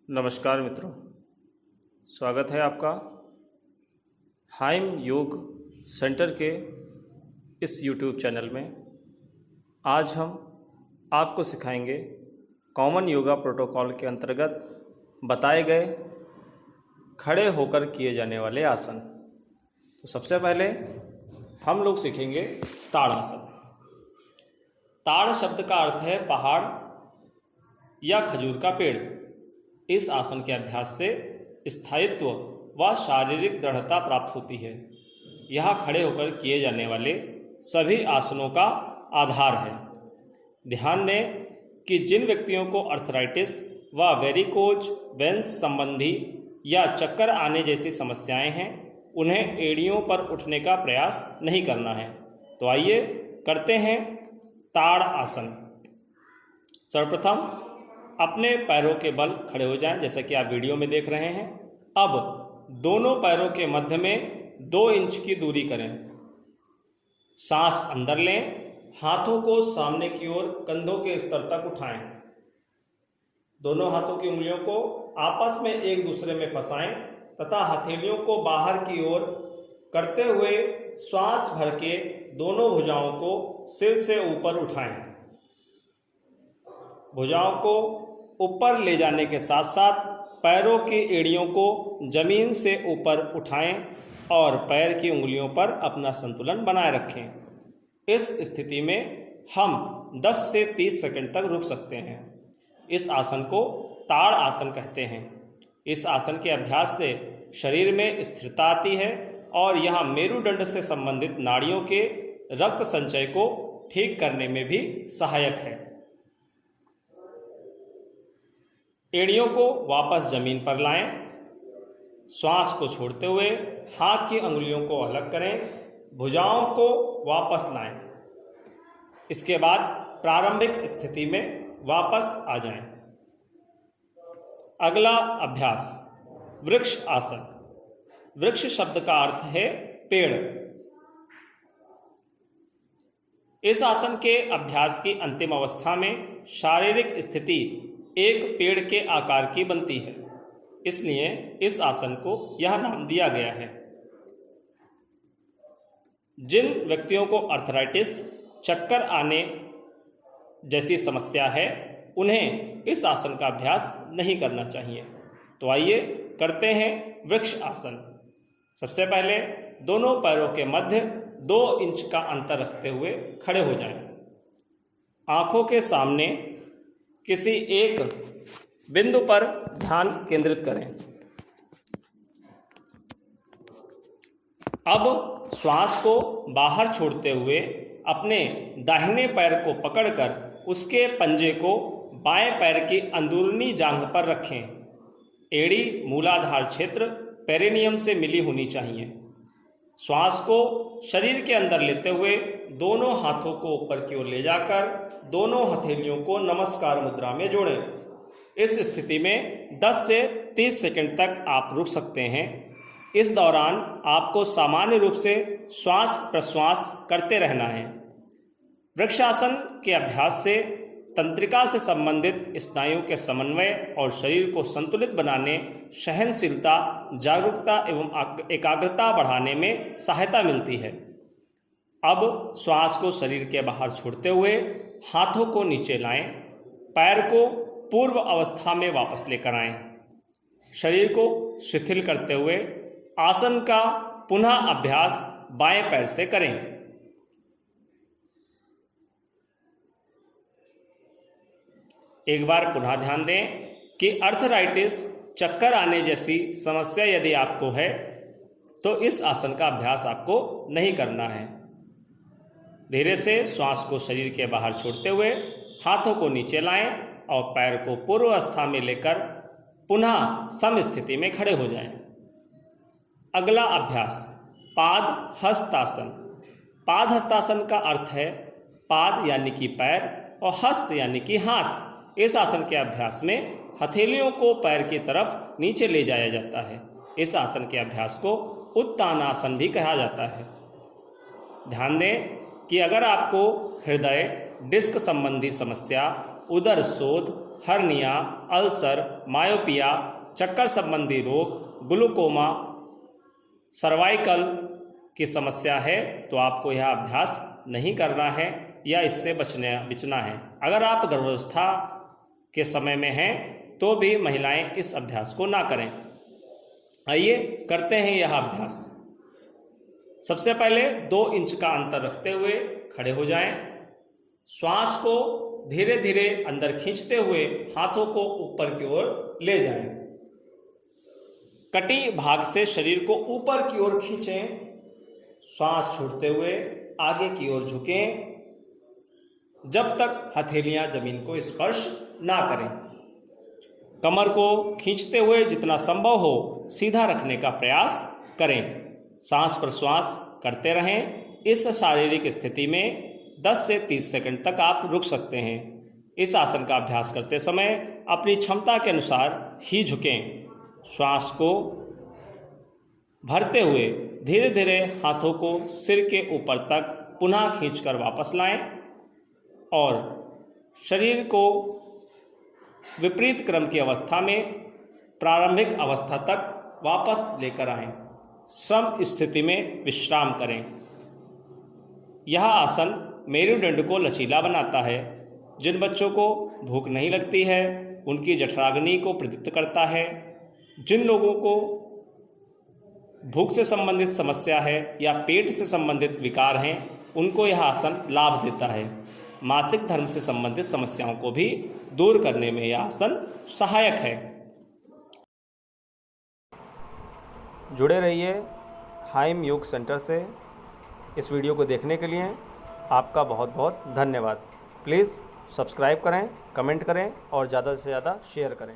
नमस्कार मित्रों, स्वागत है आपका हाइम योग सेंटर के इस YouTube चैनल में। आज हम आपको सिखाएंगे कॉमन योगा प्रोटोकॉल के अंतर्गत बताए गए खड़े होकर किए जाने वाले आसन। तो सबसे पहले हम लोग सीखेंगे ताड़ आसन। ताड़ शब्द का अर्थ है पहाड़ या खजूर का पेड़। इस आसन के अभ्यास से स्थायित्व व शारीरिक दृढ़ता प्राप्त होती है। यह खड़े होकर किए जाने वाले सभी आसनों का आधार है। ध्यान दें कि जिन व्यक्तियों को अर्थराइटिस व वेरिकोज वेन्स संबंधी या चक्कर आने जैसी समस्याएं हैं, उन्हें एड़ियों पर उठने का प्रयास नहीं करना है। तो आइए करते हैं ताड़ आसन। सर्वप्रथम अपने पैरों के बल खड़े हो जाएं, जैसा कि आप वीडियो में देख रहे हैं। अब दोनों पैरों के मध्य में 2 इंच की दूरी करें। सांस अंदर लें, हाथों को सामने की ओर कंधों के स्तर तक उठाएं। दोनों हाथों की उंगलियों को आपस में एक दूसरे में फंसाएं तथा हथेलियों को बाहर की ओर करते हुए श्वास भर के दोनों भुजाओं को सिर से ऊपर उठाएं। भुजाओं को ऊपर ले जाने के साथ साथ पैरों की एड़ियों को जमीन से ऊपर उठाएं और पैर की उंगलियों पर अपना संतुलन बनाए रखें। इस स्थिति में हम 10 से 30 सेकंड तक रुक सकते हैं। इस आसन को ताड़ आसन कहते हैं। इस आसन के अभ्यास से शरीर में स्थिरता आती है और यह मेरुदंड से संबंधित नाड़ियों के रक्त संचय को ठीक करने में भी सहायक है। एड़ियों को वापस जमीन पर लाएं। श्वास को छोड़ते हुए हाथ की अंगुलियों को अलग करें। भुजाओं को वापस लाएं। इसके बाद प्रारंभिक स्थिति में वापस आ जाएं। अगला अभ्यास वृक्ष आसन। वृक्ष शब्द का अर्थ है पेड़। इस आसन के अभ्यास की अंतिम अवस्था में शारीरिक स्थिति एक पेड़ के आकार की बनती है, इसलिए इस आसन को यह नाम दिया गया है। जिन व्यक्तियों को अर्थराइटिस, चक्कर आने जैसी समस्या है, उन्हें इस आसन का अभ्यास नहीं करना चाहिए। तो आइए करते हैं वृक्ष आसन। सबसे पहले दोनों पैरों के मध्य 2 इंच का अंतर रखते हुए खड़े हो जाएं। आंखों के सामने किसी एक बिंदु पर ध्यान केंद्रित करें। अब श्वास को बाहर छोड़ते हुए अपने दाहिने पैर को पकड़कर उसके पंजे को बाएं पैर की अंदरूनी जांघ पर रखें। एड़ी मूलाधार क्षेत्र पेरिनियम से मिली होनी चाहिए। श्वास को शरीर के अंदर लेते हुए दोनों हाथों को ऊपर की ओर ले जाकर दोनों हथेलियों को नमस्कार मुद्रा में जोड़ें। इस स्थिति में 10 से 30 सेकंड तक आप रुक सकते हैं। इस दौरान आपको सामान्य रूप से श्वास प्रश्वास करते रहना है। वृक्षासन के अभ्यास से तंत्रिका से संबंधित स्नायुओं के समन्वय और शरीर को संतुलित बनाने, सहनशीलता, जागरूकता एवं एकाग्रता बढ़ाने में सहायता मिलती है। अब श्वास को शरीर के बाहर छोड़ते हुए हाथों को नीचे लाएं। पैर को पूर्व अवस्था में वापस लेकर आएं। शरीर को शिथिल करते हुए आसन का पुनः अभ्यास बाएं पैर से करें। एक बार पुनः ध्यान दें कि अर्थराइटिस, चक्कर आने जैसी समस्या यदि आपको है तो इस आसन का अभ्यास आपको नहीं करना है। धीरे से श्वास को शरीर के बाहर छोड़ते हुए हाथों को नीचे लाएं और पैर को पूर्व अवस्था में लेकर पुनः सम स्थिति में खड़े हो जाएं। अगला अभ्यास पाद हस्तासन। पाद हस्तासन का अर्थ है पाद यानी कि पैर और हस्त यानी कि हाथ। इस आसन के अभ्यास में हथेलियों को पैर की तरफ नीचे ले जाया जाता है। इस आसन के अभ्यास को उत्तानासन भी कहा जाता है। ध्यान दें कि अगर आपको हृदय, डिस्क संबंधी समस्या, उदर शोथ, हर्निया, अल्सर, मायोपिया, चक्कर संबंधी रोग, ग्लूकोमा, सर्वाइकल की समस्या है तो आपको यह अभ्यास नहीं करना है या इससे बचना है। अगर आप गर्भावस्था के समय में हैं तो भी महिलाएं इस अभ्यास को ना करें। आइए करते हैं यह अभ्यास। सबसे पहले 2 इंच का अंतर रखते हुए खड़े हो जाएं। श्वास को धीरे धीरे अंदर खींचते हुए हाथों को ऊपर की ओर ले जाएं। कटी भाग से शरीर को ऊपर की ओर खींचें। श्वास छोड़ते हुए आगे की ओर झुकें जब तक हथेलियां जमीन को स्पर्श ना करें। कमर को खींचते हुए जितना संभव हो सीधा रखने का प्रयास करें। सांस प्रश्वास करते रहें। इस शारीरिक स्थिति में 10 से 30 सेकंड तक आप रुक सकते हैं। इस आसन का अभ्यास करते समय अपनी क्षमता के अनुसार ही झुकें। श्वास को भरते हुए धीरे धीरे हाथों को सिर के ऊपर तक पुनः खींचकर वापस लाएं और शरीर को विपरीत क्रम की अवस्था में प्रारंभिक अवस्था तक वापस लेकर आएं। सम स्थिति में विश्राम करें। यह आसन मेरुदंड को लचीला बनाता है। जिन बच्चों को भूख नहीं लगती है उनकी जठराग्नि को प्रदीप्त करता है। जिन लोगों को भूख से संबंधित समस्या है या पेट से संबंधित विकार हैं उनको यह आसन लाभ देता है। मासिक धर्म से संबंधित समस्याओं को भी दूर करने में यह आसन सहायक है। जुड़े रहिए हाइम योग सेंटर से। इस वीडियो को देखने के लिए आपका बहुत बहुत धन्यवाद। प्लीज़ सब्सक्राइब करें, कमेंट करें और ज़्यादा से ज़्यादा शेयर करें।